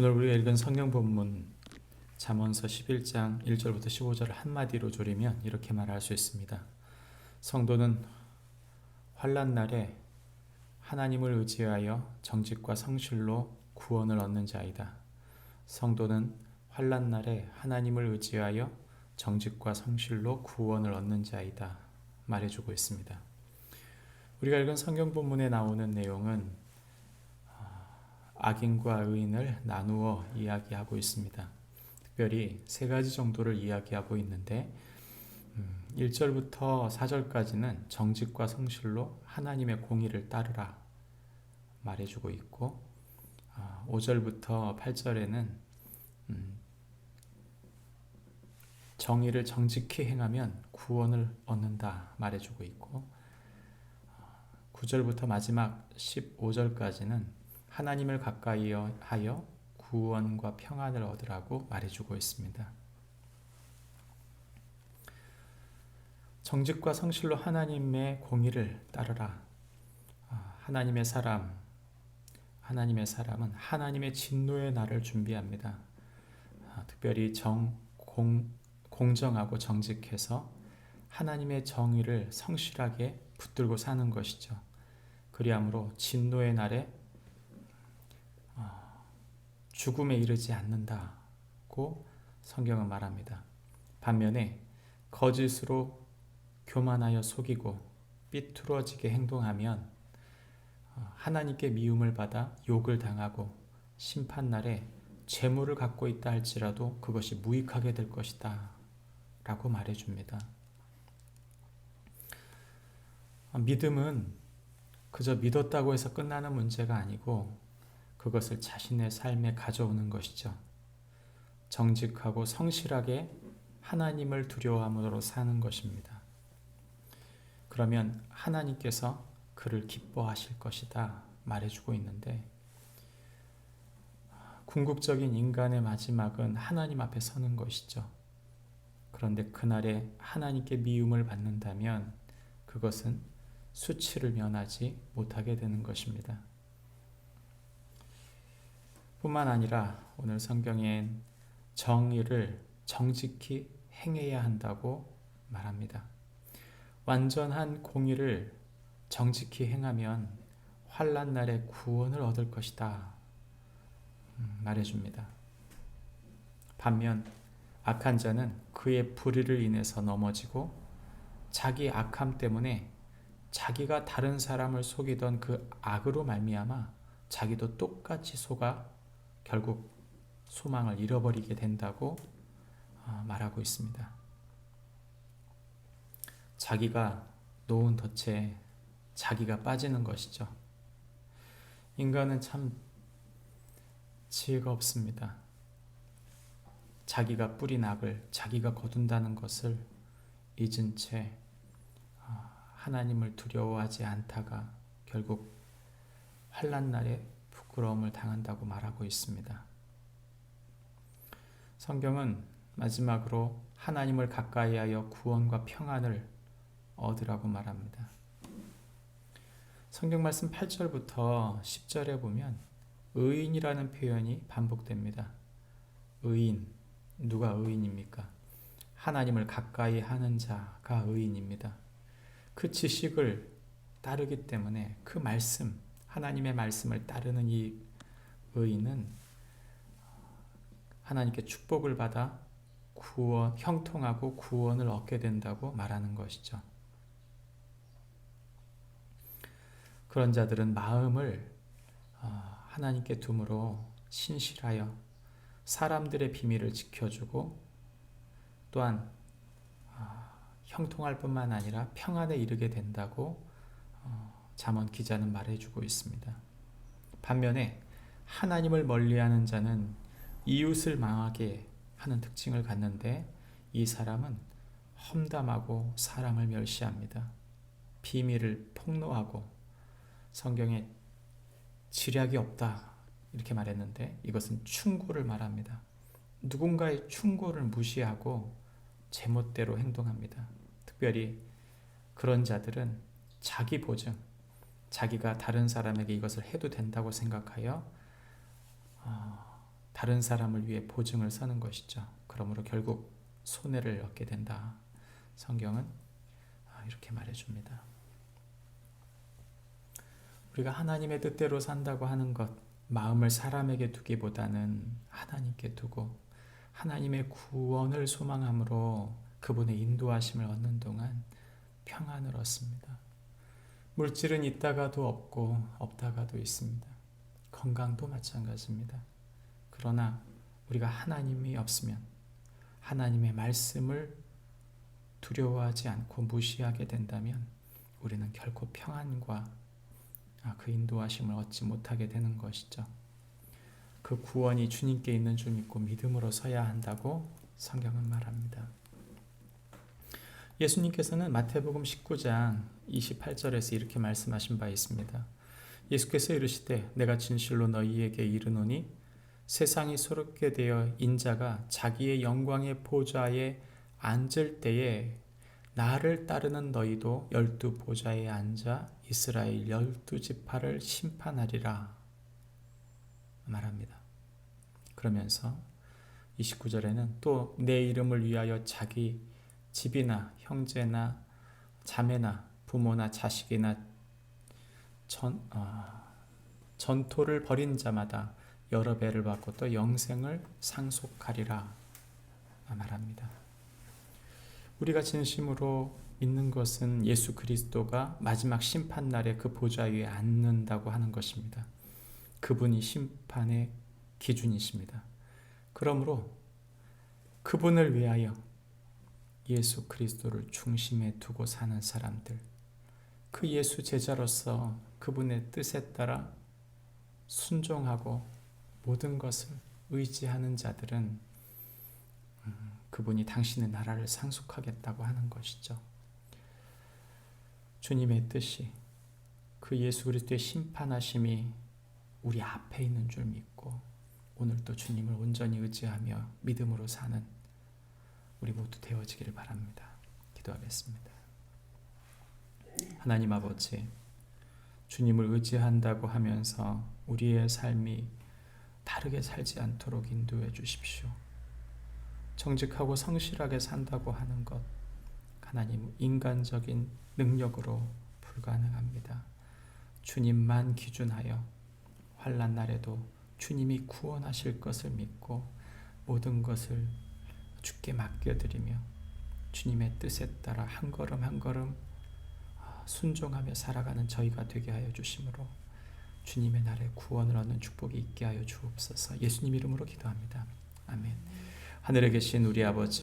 오늘 우리가 읽은 성경 본문 잠언서 11장 1절부터 15절을 한마디로 조리면 이렇게 말할 수 있습니다. 성도는 환난 날에 하나님을 의지하여 정직과 성실로 구원을 얻는 자이다. 성도는 환난 날에 하나님을 의지하여 정직과 성실로 구원을 얻는 자이다. 말해주고 있습니다. 우리가 읽은 성경 본문에 나오는 내용은 악인과 의인을 나누어 이야기하고 있습니다. 특별히 세 가지 정도를 이야기하고 있는데 1절부터 4절까지는 정직과 성실로 하나님의 공의를 따르라 말해주고 있고 5절부터 8절에는 정의를 정직히 행하면 구원을 얻는다 말해주고 있고 9절부터 마지막 15절까지는 하나님을 가까이 하여 구원과 평안을 얻으라고 말해주고 있습니다. 정직과 성실로 하나님의 공의를 따르라. 하나님의 사람은 하나님의 진노의 날을 준비합니다. 특별히 공정하고 정직해서 하나님의 정의를 성실하게 붙들고 사는 것이죠. 그리함으로 진노의 날에 죽음에 이르지 않는다고 성경은 말합니다. 반면에 거짓으로 교만하여 속이고 삐뚤어지게 행동하면 하나님께 미움을 받아 욕을 당하고 심판날에 재물을 갖고 있다 할지라도 그것이 무익하게 될 것이다 라고 말해줍니다. 믿음은 그저 믿었다고 해서 끝나는 문제가 아니고 그것을 자신의 삶에 가져오는 것이죠. 정직하고 성실하게 하나님을 두려워함으로 사는 것입니다. 그러면 하나님께서 그를 기뻐하실 것이다 말해주고 있는데 궁극적인 인간의 마지막은 하나님 앞에 서는 것이죠. 그런데 그날에 하나님께 미움을 받는다면 그것은 수치를 면하지 못하게 되는 것입니다. 뿐만 아니라 오늘 성경엔 정의를 정직히 행해야 한다고 말합니다. 완전한 공의를 정직히 행하면 환난 날에 구원을 얻을 것이다 말해줍니다. 반면 악한 자는 그의 불의를 인해서 넘어지고 자기 악함 때문에 자기가 다른 사람을 속이던 그 악으로 말미암아 자기도 똑같이 속아 결국 소망을 잃어버리게 된다고 말하고 있습니다. 자기가 놓은 덫에 자기가 빠지는 것이죠. 인간은 참 지혜가 없습니다. 자기가 뿌린 악을 자기가 거둔다는 것을 잊은 채 하나님을 두려워하지 않다가 결국 환난 날에 부끄러움을 당한다고 말하고 있습니다. 성경은 마지막으로 하나님을 가까이 하여 구원과 평안을 얻으라고 말합니다. 성경 말씀 8절부터 10절에 보면 의인이라는 표현이 반복됩니다. 의인, 누가 의인입니까? 하나님을 가까이 하는 자가 의인입니다. 그 지식을 따르기 때문에 그 말씀, 하나님의 말씀을 따르는 이 의인은 하나님께 축복을 받아 형통하고 구원을 얻게 된다고 말하는 것이죠. 그런 자들은 마음을 하나님께 둠으로 신실하여 사람들의 비밀을 지켜주고 또한 형통할 뿐만 아니라 평안에 이르게 된다고 잠언 기자는 말해주고 있습니다. 반면에 하나님을 멀리하는 자는 이웃을 망하게 하는 특징을 갖는데 이 사람은 험담하고 사람을 멸시합니다. 비밀을 폭로하고 성경에 지략이 없다 이렇게 말했는데 이것은 충고를 말합니다. 누군가의 충고를 무시하고 제멋대로 행동합니다. 특별히 그런 자들은 자기 보증, 자기가 다른 사람에게 이것을 해도 된다고 생각하여 다른 사람을 위해 보증을 서는 것이죠. 그러므로 결국 손해를 얻게 된다. 성경은 이렇게 말해줍니다. 우리가 하나님의 뜻대로 산다고 하는 것, 마음을 사람에게 두기보다는 하나님께 두고 하나님의 구원을 소망함으로 그분의 인도하심을 얻는 동안 평안을 얻습니다. 물질은 있다가도 없고 없다가도 있습니다. 건강도 마찬가지입니다. 그러나 우리가 하나님이 없으면 하나님의 말씀을 두려워하지 않고 무시하게 된다면 우리는 결코 평안과 그 인도하심을 얻지 못하게 되는 것이죠. 그 구원이 주님께 있는 줄 믿고 믿음으로 서야 한다고 성경은 말합니다. 예수님께서는 마태복음 19장 28절에서 이렇게 말씀하신 바 있습니다. 예수께서 이르시되 내가 진실로 너희에게 이르노니 세상이 새롭게 되어 인자가 자기의 영광의 보좌에 앉을 때에 나를 따르는 너희도 12보좌에 앉아 이스라엘 12지파를 심판하리라 말합니다. 그러면서 29절에는 또 내 이름을 위하여 자기 집이나 형제나 자매나 부모나 자식이나 전토를 벌인 자마다 여러 배를 받고 또 영생을 상속하리라 말합니다. 우리가 진심으로 믿는 것은 예수 그리스도가 마지막 심판날에 그 보좌 위에 앉는다고 하는 것입니다. 그분이 심판의 기준이십니다. 그러므로 그분을 위하여 예수 그리스도를 중심에 두고 사는 사람들, 그 예수 제자로서 그분의 뜻에 따라 순종하고 모든 것을 의지하는 자들은 그분이 당신의 나라를 상속하겠다고 하는 것이죠. 주님의 뜻이 그 예수 그리스도의 심판하심이 우리 앞에 있는 줄 믿고 오늘도 주님을 온전히 의지하며 믿음으로 사는 우리 모두 되어지기를 바랍니다. 기도하겠습니다. 하나님 아버지, 주님을 의지한다고 하면서 우리의 삶이 다르게 살지 않도록 인도해 주십시오. 정직하고 성실하게 산다고 하는 것, 하나님 인간적인 능력으로 불가능합니다. 주님만 기준하여 환난 날에도 주님이 구원하실 것을 믿고 모든 것을 주께 맡겨드리며 주님의 뜻에 따라 한 걸음 한 걸음 순종하며 살아가는 저희가 되게 하여 주심으로 주님의 날에 구원을 얻는 축복이 있게 하여 주옵소서. 예수님 이름으로 기도합니다. 아멘. 하늘에 계신 우리 아버지,